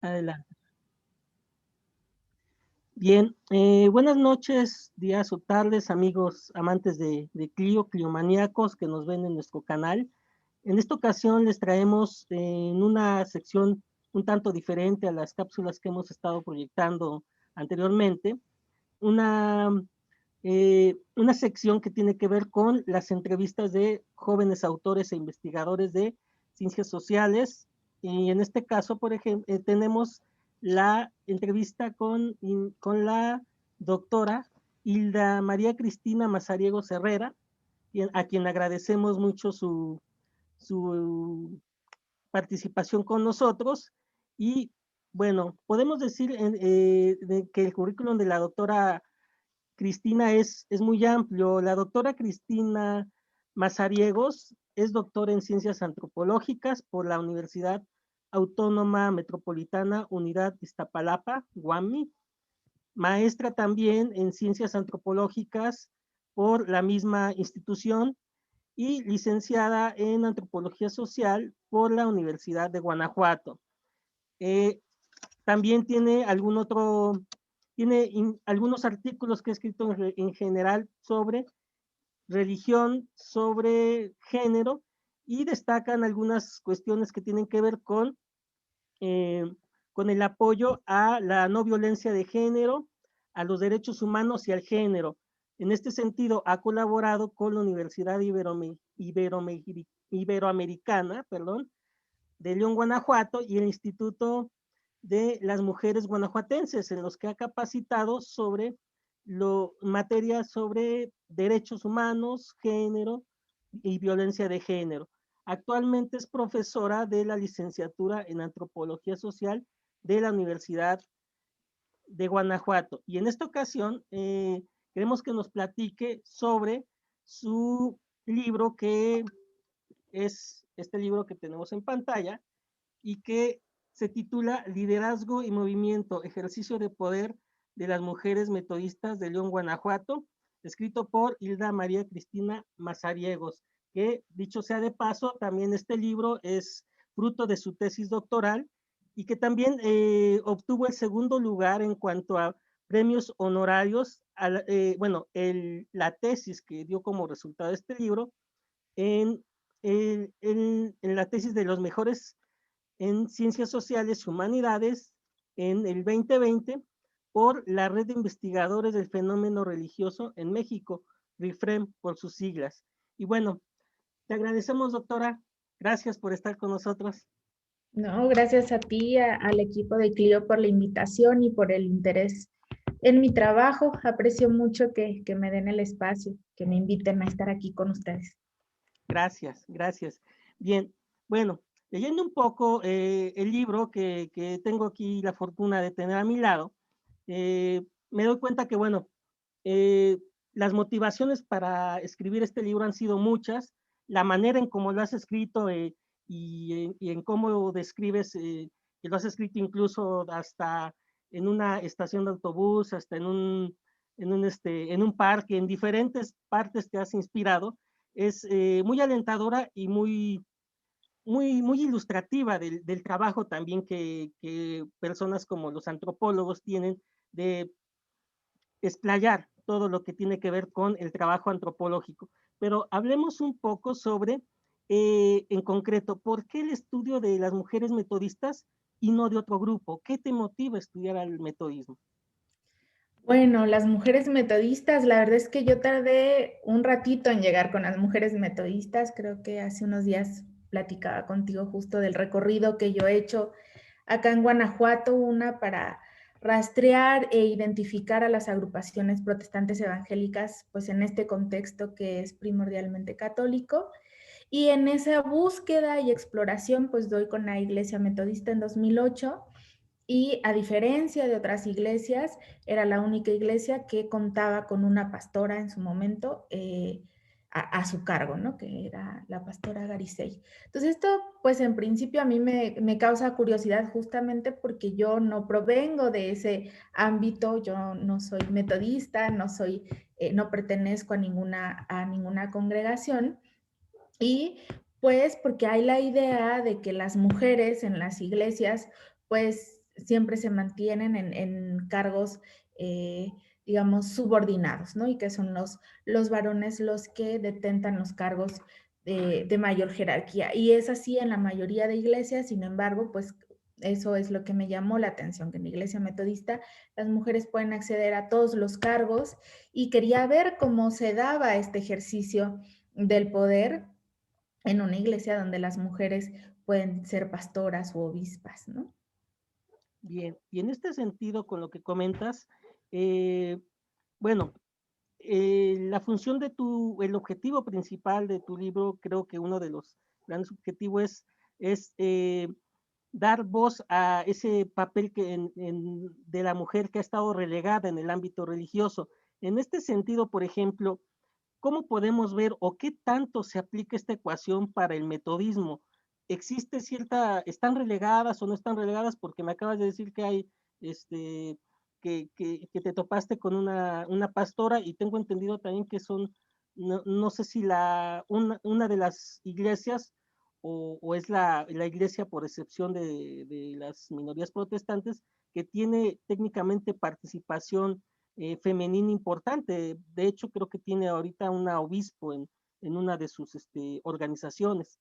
Adelante. Bien, buenas noches, días o tardes, amigos amantes de Clio, cliomaníacos que nos ven en nuestro canal. En esta ocasión les traemos en una sección un tanto diferente a las cápsulas que hemos estado proyectando anteriormente, una, una sección que tiene que ver con las entrevistas de jóvenes autores e investigadores de ciencias sociales. Y en este caso, por ejemplo, tenemos la entrevista con la doctora Hilda María Cristina Mazariegos Herrera, a quien agradecemos mucho su participación con nosotros. Y bueno, podemos decir que el currículum de la doctora Cristina es muy amplio. La doctora Cristina Mazariegos es doctora en ciencias antropológicas por la Universidad Autónoma Metropolitana Unidad Iztapalapa, UAMI, maestra también en ciencias antropológicas por la misma institución y licenciada en antropología social por la Universidad de Guanajuato. Eh, También tiene algunos artículos que he escrito en general sobre religión, sobre género, y destacan algunas cuestiones que tienen que ver eh, con el apoyo a la no violencia de género, a los derechos humanos y al género. En este sentido, ha colaborado con la Universidad Iberoamericana, de León, Guanajuato, y el Instituto de las Mujeres Guanajuatenses, en los que ha capacitado sobre materia sobre derechos humanos, género y violencia de género. Actualmente es profesora de la licenciatura en Antropología Social de la Universidad de Guanajuato. Y en esta ocasión queremos que nos platique sobre su libro, que es este libro que tenemos en pantalla y que se titula Liderazgo y Movimiento, Ejercicio de Poder de las Mujeres Metodistas de León, Guanajuato, escrito por Hilda María Cristina Mazariegos, que dicho sea de paso, también este libro es fruto de su tesis doctoral y que también obtuvo el segundo lugar en cuanto a premios honorarios, la tesis que dio como resultado este libro en, en la tesis de los mejores en Ciencias Sociales y Humanidades en el 2020 por la Red de Investigadores del Fenómeno Religioso en México, RIFREM por sus siglas. Y bueno, te agradecemos, doctora. Gracias por estar con nosotros. No, gracias a ti, al equipo de Clio por la invitación y por el interés en mi trabajo. Aprecio mucho que me den el espacio, que me inviten a estar aquí con ustedes. Gracias, gracias. Bien, bueno, leyendo un poco el libro que tengo aquí la fortuna de tener a mi lado, me doy cuenta que, bueno, eh, las motivaciones para escribir este libro han sido muchas, la manera en cómo lo has escrito y en cómo describes que lo has escrito incluso hasta en una estación de autobús, hasta en un parque, en diferentes partes te has inspirado, es muy alentadora y muy ilustrativa del trabajo también que personas como los antropólogos tienen de explayar todo lo que tiene que ver con el trabajo antropológico. Pero hablemos un poco sobre, en concreto, ¿por qué el estudio de las mujeres metodistas y no de otro grupo? ¿Qué te motiva a estudiar al metodismo? Bueno, las mujeres metodistas, la verdad es que yo tardé un ratito en llegar con las mujeres metodistas. Creo que hace unos días platicaba contigo justo del recorrido que yo he hecho acá en Guanajuato, una para rastrear e identificar a las agrupaciones protestantes evangélicas, pues en este contexto que es primordialmente católico. Y en esa búsqueda y exploración, pues doy con la Iglesia Metodista en 2008 y a diferencia de otras iglesias, era la única iglesia que contaba con una pastora en su momento a su cargo, ¿no? Que era la pastora Garicey. Entonces esto, pues en principio a mí me causa curiosidad justamente porque yo no provengo de ese ámbito, yo no soy metodista, no pertenezco a ninguna congregación y pues porque hay la idea de que las mujeres en las iglesias pues siempre se mantienen en cargos, digamos, subordinados, ¿no? Y que son los varones los que detentan los cargos de mayor jerarquía. Y es así en la mayoría de iglesias, sin embargo, pues eso es lo que me llamó la atención, que en la iglesia metodista las mujeres pueden acceder a todos los cargos y quería ver cómo se daba este ejercicio del poder en una iglesia donde las mujeres pueden ser pastoras u obispas, ¿no? Bien, y en este sentido, con lo que comentas, eh, bueno, la función de el objetivo principal de tu libro, creo que uno de los grandes objetivos es dar voz a ese papel de la mujer que ha estado relegada en el ámbito religioso. En este sentido, por ejemplo, ¿cómo podemos ver o qué tanto se aplica esta ecuación para el metodismo? ¿Existe están relegadas o no están relegadas? Porque me acabas de decir que hay, este, que te topaste con una pastora y tengo entendido también que no sé si una de las iglesias o es la iglesia por excepción de las minorías protestantes que tiene técnicamente participación femenina importante. De hecho, creo que tiene ahorita una obispo en una de sus organizaciones.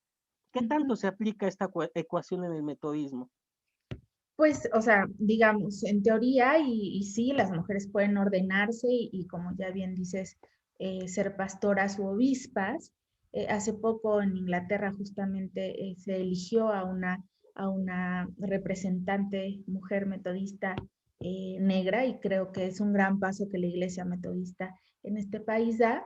¿Qué tanto se aplica esta ecuación en el metodismo? Pues, o sea, digamos, en teoría, y sí, las mujeres pueden ordenarse y como ya bien dices, ser pastoras u obispas. Hace poco en Inglaterra justamente se eligió a una representante mujer metodista negra y creo que es un gran paso que la iglesia metodista en este país da.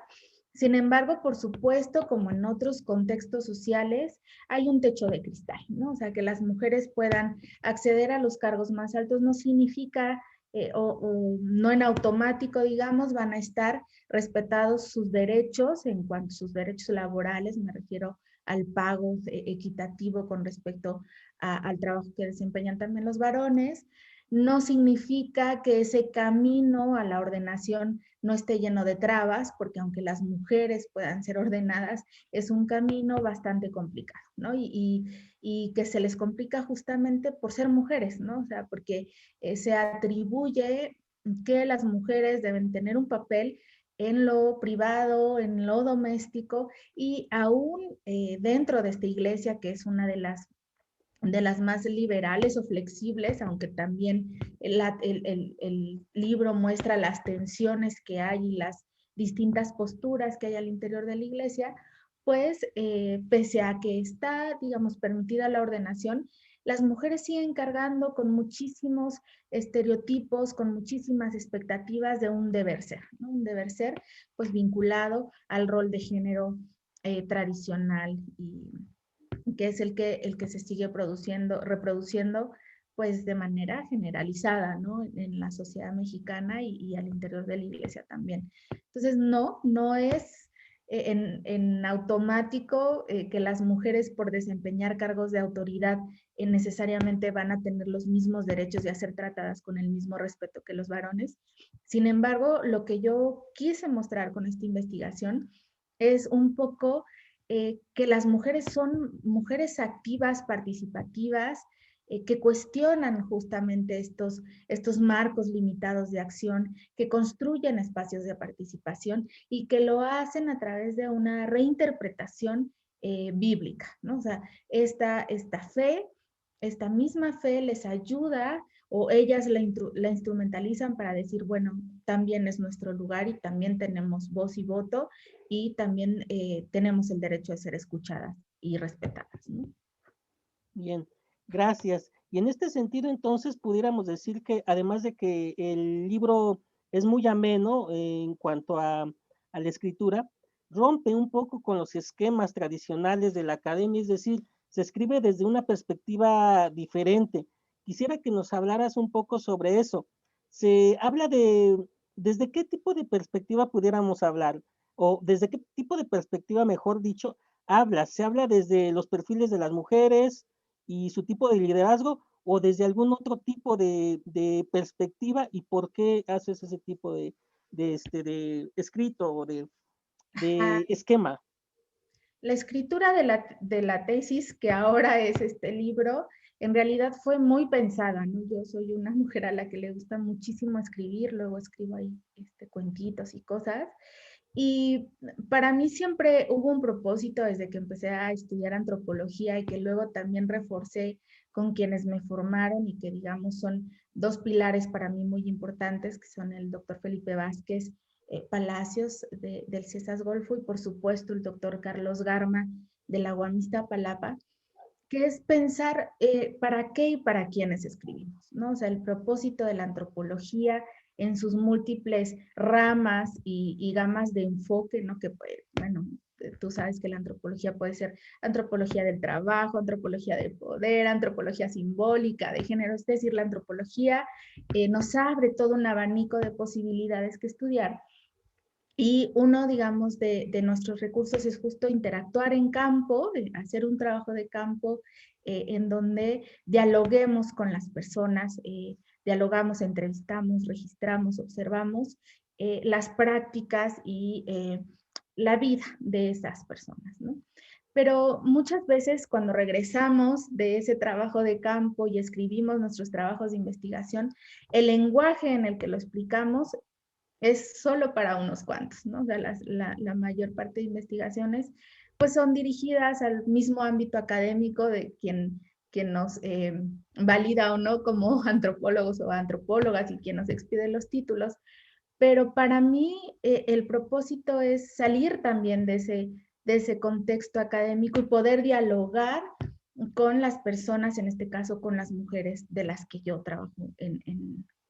Sin embargo, por supuesto, como en otros contextos sociales, hay un techo de cristal, ¿no? O sea, que las mujeres puedan acceder a los cargos más altos no significa o no en automático, digamos, van a estar respetados sus derechos en cuanto a sus derechos laborales, me refiero al pago equitativo con respecto al trabajo que desempeñan también los varones. No significa que ese camino a la ordenación no esté lleno de trabas, porque aunque las mujeres puedan ser ordenadas, es un camino bastante complicado, ¿no? Y que se les complica justamente por ser mujeres, ¿no? O sea, porque se atribuye que las mujeres deben tener un papel en lo privado, en lo doméstico y aún dentro de esta iglesia, que es una de las más liberales o flexibles, aunque también el libro muestra las tensiones que hay y las distintas posturas que hay al interior de la iglesia, pues pese a que está, digamos, permitida la ordenación, las mujeres siguen cargando con muchísimos estereotipos, con muchísimas expectativas de un deber ser, ¿no? Un deber ser pues vinculado al rol de género tradicional y que es el que se sigue produciendo, reproduciendo pues de manera generalizada, ¿no? En la sociedad mexicana y al interior de la iglesia también. Entonces, no es en automático que las mujeres por desempeñar cargos de autoridad necesariamente van a tener los mismos derechos y a ser tratadas con el mismo respeto que los varones. Sin embargo, lo que yo quise mostrar con esta investigación es un poco que las mujeres son mujeres activas, participativas, que cuestionan justamente estos marcos limitados de acción, que construyen espacios de participación y que lo hacen a través de una reinterpretación bíblica, ¿no? O sea, esta fe, esta misma fe les ayuda o ellas la instrumentalizan para decir, bueno, también es nuestro lugar y también tenemos voz y voto y también tenemos el derecho de ser escuchadas y respetadas, ¿no? Bien, gracias. Y en este sentido, entonces, pudiéramos decir que además de que el libro es muy ameno en cuanto a la escritura, rompe un poco con los esquemas tradicionales de la academia, es decir, se escribe desde una perspectiva diferente. Quisiera que nos hablaras un poco sobre eso. Se habla ¿desde qué tipo de perspectiva pudiéramos hablar? O desde qué tipo de perspectiva, mejor dicho, se habla desde los perfiles de las mujeres, y su tipo de liderazgo o desde algún otro tipo de perspectiva y por qué haces ese tipo de escrito o de esquema. La escritura de la tesis, que ahora es este libro, en realidad fue muy pensada, ¿no? Yo soy una mujer a la que le gusta muchísimo escribir, luego escribo ahí cuentitos y cosas. Y para mí siempre hubo un propósito desde que empecé a estudiar antropología y que luego también reforcé con quienes me formaron y que digamos son dos pilares para mí muy importantes, que son el doctor Felipe Vázquez Palacios del CESAS Golfo y por supuesto el doctor Carlos Garma de la UAM Iztapalapa, que es pensar para qué y para quiénes escribimos, ¿no? O sea, el propósito de la antropología en sus múltiples ramas y gamas de enfoque, ¿no? Que, bueno, tú sabes que la antropología puede ser antropología del trabajo, antropología del poder, antropología simbólica, de género, es decir, la antropología nos abre todo un abanico de posibilidades que estudiar. Y uno, digamos, de nuestros recursos es justo interactuar en campo, hacer un trabajo de campo en donde dialoguemos con las personas, dialogamos, entrevistamos, registramos, observamos las prácticas y la vida de esas personas, ¿no? Pero muchas veces cuando regresamos de ese trabajo de campo y escribimos nuestros trabajos de investigación, el lenguaje en el que lo explicamos es solo para unos cuantos, ¿no? O sea, la mayor parte de investigaciones pues son dirigidas al mismo ámbito académico de quien nos valida o no como antropólogos o antropólogas y quien nos expide los títulos. Pero para mí el propósito es salir también de ese contexto académico y poder dialogar con las personas, en este caso con las mujeres de las que yo trabajo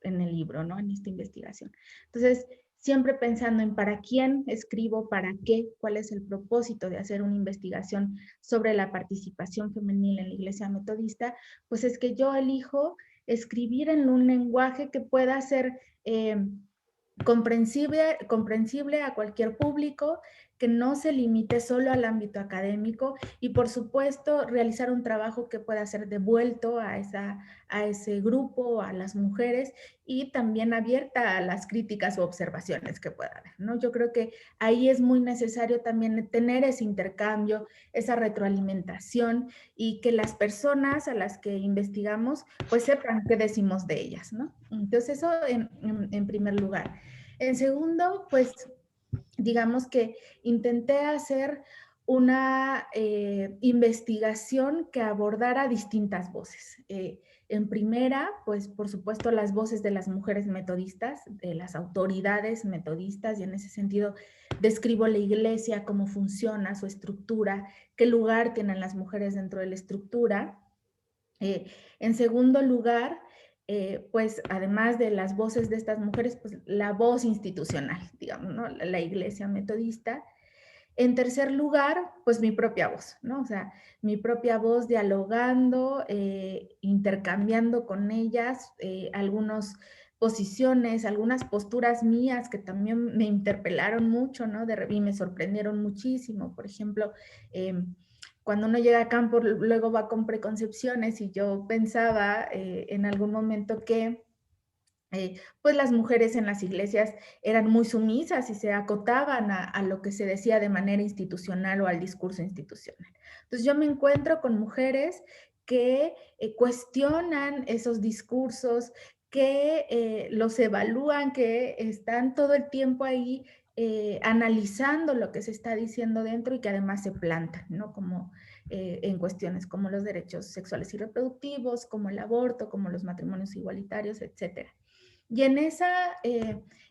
en el libro, ¿no? En esta investigación. Entonces, siempre pensando en para quién escribo, para qué, cuál es el propósito de hacer una investigación sobre la participación femenil en la Iglesia Metodista, pues es que yo elijo escribir en un lenguaje que pueda ser comprensible a cualquier público, que no se limite solo al ámbito académico y por supuesto realizar un trabajo que pueda ser devuelto a ese grupo, a las mujeres y también abierta a las críticas o observaciones que pueda haber, ¿no? Yo creo que ahí es muy necesario también tener ese intercambio, esa retroalimentación y que las personas a las que investigamos pues sepan qué decimos de ellas, ¿no? Entonces eso en primer lugar. En segundo, pues digamos que intenté hacer una investigación que abordara distintas voces. En primera, pues por supuesto las voces de las mujeres metodistas, de las autoridades metodistas, y en ese sentido describo la iglesia, cómo funciona, su estructura, qué lugar tienen las mujeres dentro de la estructura. En segundo lugar, pues además de las voces de estas mujeres, pues la voz institucional, digamos, ¿no? La iglesia metodista. En tercer lugar, pues mi propia voz, ¿no? O sea, mi propia voz dialogando, intercambiando con ellas algunas posiciones, algunas posturas mías que también me interpelaron mucho, ¿no? Y me sorprendieron muchísimo. Por ejemplo, cuando uno llega a campo, luego va con preconcepciones y yo pensaba en algún momento que pues las mujeres en las iglesias eran muy sumisas y se acotaban a lo que se decía de manera institucional o al discurso institucional. Entonces yo me encuentro con mujeres que cuestionan esos discursos, que los evalúan, que están todo el tiempo ahí analizando lo que se está diciendo dentro y que además se plantan, ¿no? Como en cuestiones como los derechos sexuales y reproductivos, como el aborto, como los matrimonios igualitarios, etcétera. Y en esa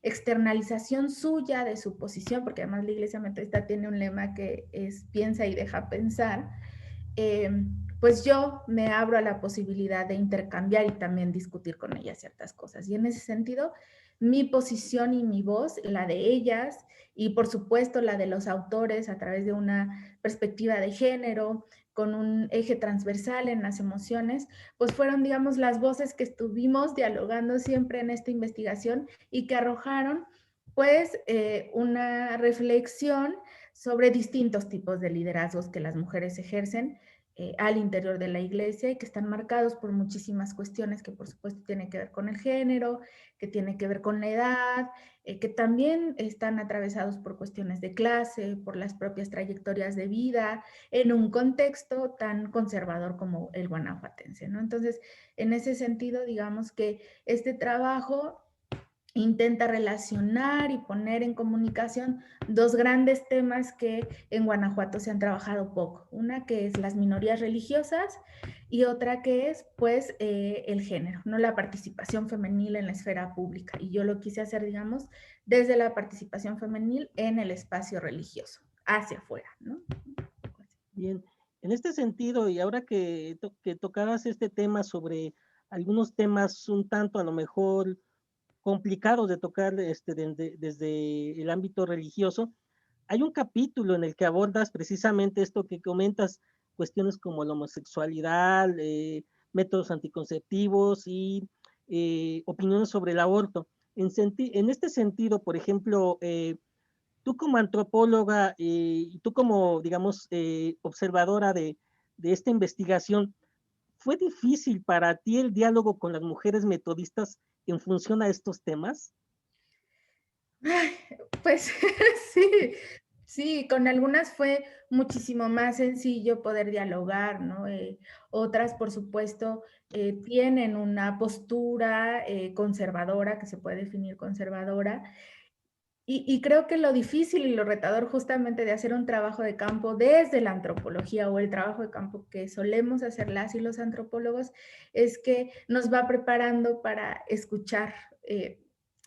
externalización suya de su posición, porque además la Iglesia Metodista tiene un lema que es piensa y deja pensar, eh, pues yo me abro a la posibilidad de intercambiar y también discutir con ellas ciertas cosas. Y en ese sentido, mi posición y mi voz, la de ellas y por supuesto la de los autores a través de una perspectiva de género, con un eje transversal en las emociones, pues fueron, digamos, las voces que estuvimos dialogando siempre en esta investigación y que arrojaron, pues, una reflexión sobre distintos tipos de liderazgos que las mujeres ejercen al interior de la iglesia y que están marcados por muchísimas cuestiones que por supuesto tienen que ver con el género, que tienen que ver con la edad, que también están atravesados por cuestiones de clase, por las propias trayectorias de vida, en un contexto tan conservador como el guanajuatense, ¿no? Entonces, en ese sentido, digamos que este trabajo intenta relacionar y poner en comunicación dos grandes temas que en Guanajuato se han trabajado poco. Una que es las minorías religiosas y otra que es, pues, el género, ¿no? La participación femenil en la esfera pública. Y yo lo quise hacer, digamos, desde la participación femenil en el espacio religioso, hacia afuera, ¿no? Bien, en este sentido, y ahora que tocabas este tema sobre algunos temas un tanto a lo mejor complicados de tocar desde el ámbito religioso, hay un capítulo en el que abordas precisamente esto que comentas, cuestiones como la homosexualidad, métodos anticonceptivos y opiniones sobre el aborto. En este sentido, por ejemplo, tú como antropóloga y tú como, digamos, observadora de esta investigación, ¿fue difícil para ti el diálogo con las mujeres metodistas en función a estos temas? Ay, pues sí, sí, con algunas fue muchísimo más sencillo poder dialogar, ¿no? Otras, por supuesto, tienen una postura conservadora, que se puede definir conservadora, y creo que lo difícil y lo retador justamente de hacer un trabajo de campo desde la antropología o el trabajo de campo que solemos hacer las y los antropólogos es que nos va preparando para escuchar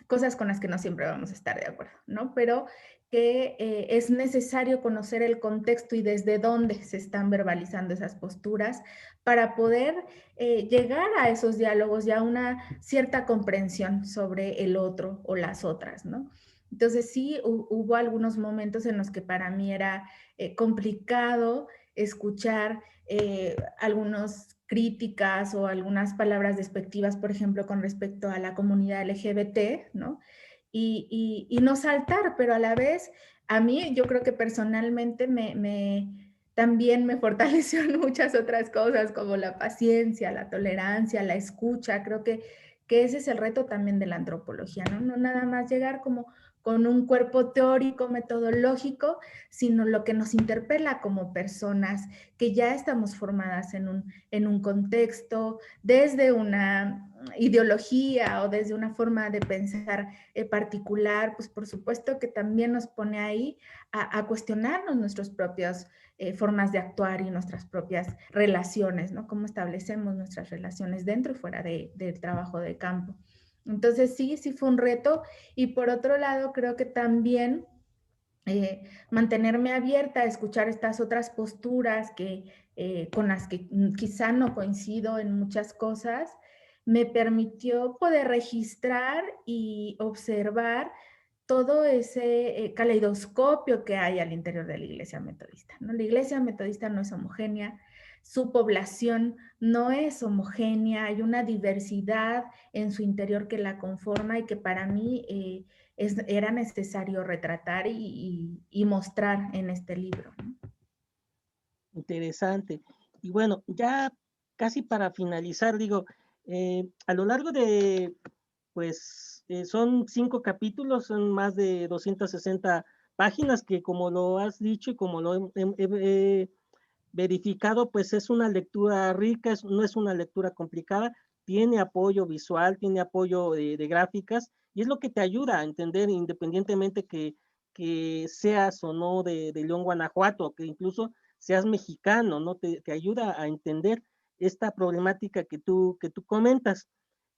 cosas con las que no siempre vamos a estar de acuerdo, ¿no? Pero que es necesario conocer el contexto y desde dónde se están verbalizando esas posturas para poder llegar a esos diálogos y a una cierta comprensión sobre el otro o las otras, ¿no? Entonces sí, hubo algunos momentos en los que para mí era complicado escuchar algunas críticas o algunas palabras despectivas, por ejemplo, con respecto a la comunidad LGBT, ¿no? Y no saltar, pero a la vez, a mí yo creo que personalmente también me fortaleció en muchas otras cosas, como la paciencia, la tolerancia, la escucha. Creo que ese es el reto también de la antropología, ¿no? No nada más llegar como con un cuerpo teórico, metodológico, sino lo que nos interpela como personas que ya estamos formadas en un contexto, desde una ideología o desde una forma de pensar particular, pues por supuesto que también nos pone ahí a cuestionarnos nuestras propias formas de actuar y nuestras propias relaciones, ¿no? Cómo establecemos nuestras relaciones dentro y fuera del trabajo de campo. Entonces sí, sí fue un reto y por otro lado creo que también mantenerme abierta a escuchar estas otras posturas con las que quizá no coincido en muchas cosas, me permitió poder registrar y observar todo ese caleidoscopio que hay al interior de la Iglesia Metodista, ¿no? La Iglesia Metodista no es homogénea, su población no es homogénea, hay una diversidad en su interior que la conforma y que para mí era necesario retratar y mostrar en este libro, ¿no? Interesante. Y bueno, ya casi para finalizar, digo, a lo largo de, pues, son 5 capítulos, son más de 260 páginas que como lo has dicho y como lo he verificado, pues es una lectura rica, no es una lectura complicada, tiene apoyo visual, tiene apoyo de gráficas y es lo que te ayuda a entender independientemente que seas o no de León, Guanajuato, que incluso seas mexicano, ¿no? Te ayuda a entender esta problemática que tú comentas.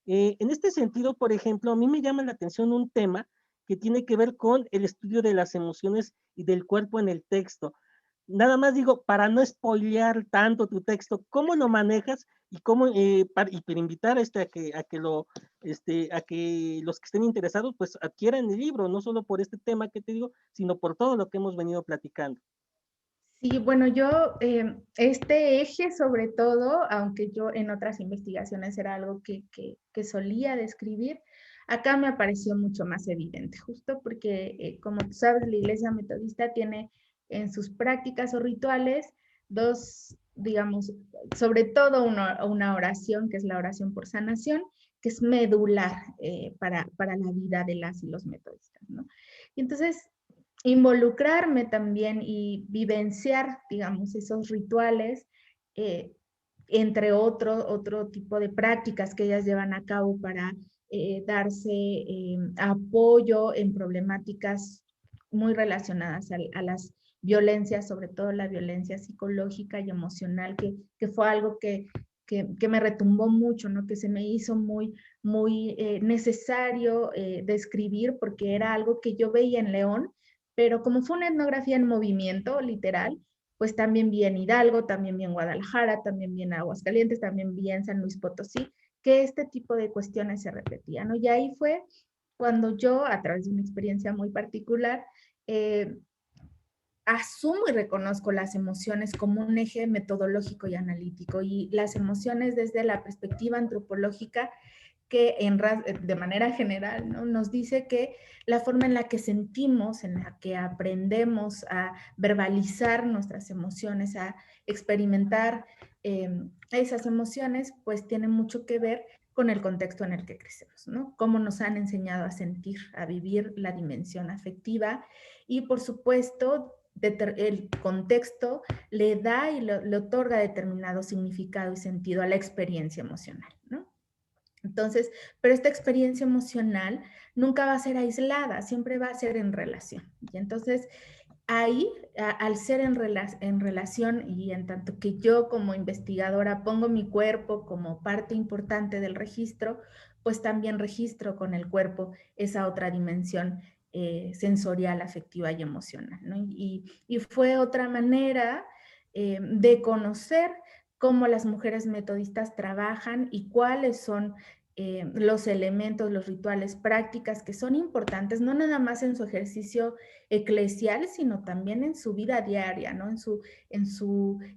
En este sentido, por ejemplo, a mí me llama la atención un tema que tiene que ver con el estudio de las emociones y del cuerpo en el texto. Nada más digo, para no spoilear tanto tu texto, ¿cómo lo manejas y cómo, para invitar a que los que estén interesados, pues adquieran el libro, no solo por este tema que te digo, sino por todo lo que hemos venido platicando? Sí, bueno, yo este eje sobre todo, aunque yo en otras investigaciones era algo que solía describir, acá me apareció mucho más evidente, justo porque, como tú sabes, la Iglesia Metodista tiene en sus prácticas o rituales dos digamos, sobre todo una oración, que es la oración por sanación, que es medular para la vida de las y los metodistas, ¿no? Y entonces, involucrarme también y vivenciar, digamos, esos rituales, entre otro tipo de prácticas que ellas llevan a cabo para darse apoyo en problemáticas muy relacionadas a las violencias, sobre todo la violencia psicológica y emocional, que fue algo que me retumbó mucho, ¿no? Que se me hizo muy necesario describir porque era algo que yo veía en León, pero como fue una etnografía en movimiento, literal, pues también vi en Hidalgo, también vi en Guadalajara, también vi en Aguascalientes, también vi en San Luis Potosí, que este tipo de cuestiones se repetían, ¿no? Y ahí fue cuando yo, a través de una experiencia muy particular, asumo y reconozco las emociones como un eje metodológico y analítico, y las emociones desde la perspectiva antropológica que de manera general, ¿no? Nos dice que la forma en la que sentimos, en la que aprendemos a verbalizar nuestras emociones, a experimentar esas emociones, pues tiene mucho que ver con el contexto en el que crecemos, ¿no? Cómo nos han enseñado a sentir, a vivir la dimensión afectiva y, por supuesto, el contexto le da y le otorga determinado significado y sentido a la experiencia emocional, ¿no? Entonces, pero esta experiencia emocional nunca va a ser aislada, siempre va a ser en relación. Y entonces, ahí, al ser en relación y en tanto que yo como investigadora pongo mi cuerpo como parte importante del registro, pues también registro con el cuerpo esa otra dimensión sensorial, afectiva y emocional, ¿no? Y fue otra manera de conocer cómo las mujeres metodistas trabajan y cuáles son los elementos, los rituales, prácticas que son importantes, no nada más en su ejercicio eclesial, sino también en su vida diaria, ¿no?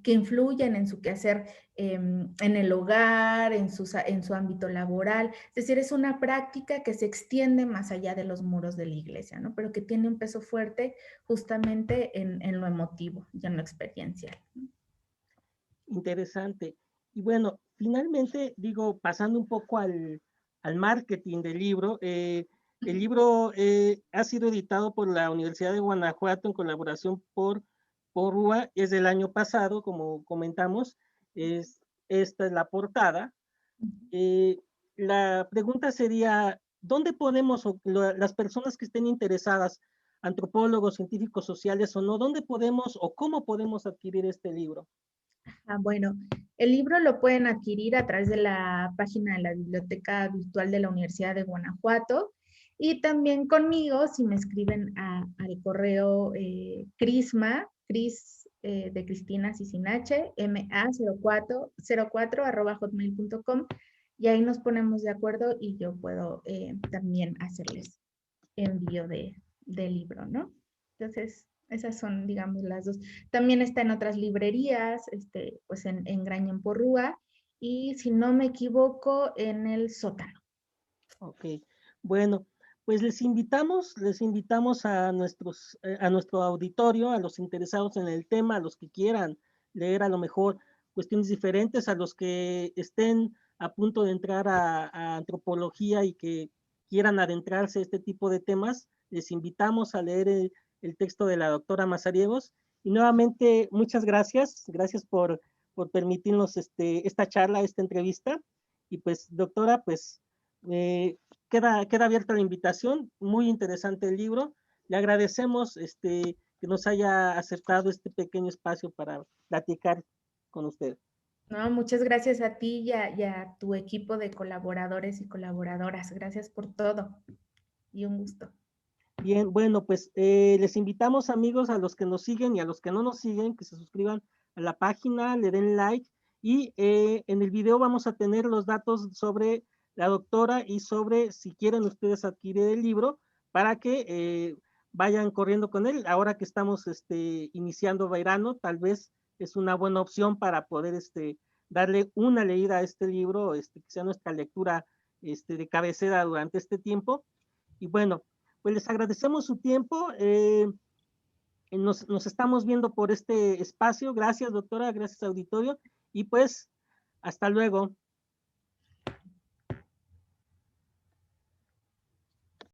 Que influyen en su quehacer en el hogar, en su ámbito laboral. Es decir, es una práctica que se extiende más allá de los muros de la iglesia, ¿no? Pero que tiene un peso fuerte justamente en lo emotivo y en lo experiencial. Interesante. Y bueno, finalmente, digo, pasando un poco al marketing del libro, el libro ha sido editado por la Universidad de Guanajuato en colaboración por RUA, es del año pasado, como comentamos, esta es la portada. Eh, la pregunta sería, ¿dónde podemos, las personas que estén interesadas, antropólogos, científicos sociales o no, dónde podemos o cómo podemos adquirir este libro? Bueno, el libro lo pueden adquirir a través de la página de la Biblioteca Virtual de la Universidad de Guanajuato y también conmigo si me escriben al correo Crisma, Cris de Cristina Cicinache, ma0404@hotmail.com, y ahí nos ponemos de acuerdo y yo puedo también hacerles envío del libro, ¿no? Entonces, esas son, digamos, las dos. También está en otras librerías, pues en Graña Porrúa, y si no me equivoco, en el sótano. Ok, bueno, pues les invitamos a nuestro auditorio, a los interesados en el tema, a los que quieran leer a lo mejor cuestiones diferentes, a los que estén a punto de entrar a antropología y que quieran adentrarse a este tipo de temas, les invitamos a leer el texto de la doctora Mazariegos. Y nuevamente, muchas gracias, gracias por permitirnos esta charla, esta entrevista. Y pues, doctora, pues queda abierta la invitación, muy interesante el libro. Le agradecemos que nos haya aceptado este pequeño espacio para platicar con usted. No, muchas gracias a ti y a tu equipo de colaboradores y colaboradoras. Gracias por todo y un gusto. Bien, bueno, pues les invitamos amigos a los que nos siguen y a los que no nos siguen, que se suscriban a la página, le den like y en el video vamos a tener los datos sobre la doctora y sobre si quieren ustedes adquirir el libro para que vayan corriendo con él. Ahora que estamos iniciando verano, tal vez es una buena opción para poder darle una leída a este libro, que sea nuestra lectura de cabecera durante este tiempo. Y bueno, pues les agradecemos su tiempo. nos estamos viendo por este espacio. Gracias, doctora, gracias, auditorio, y pues hasta luego.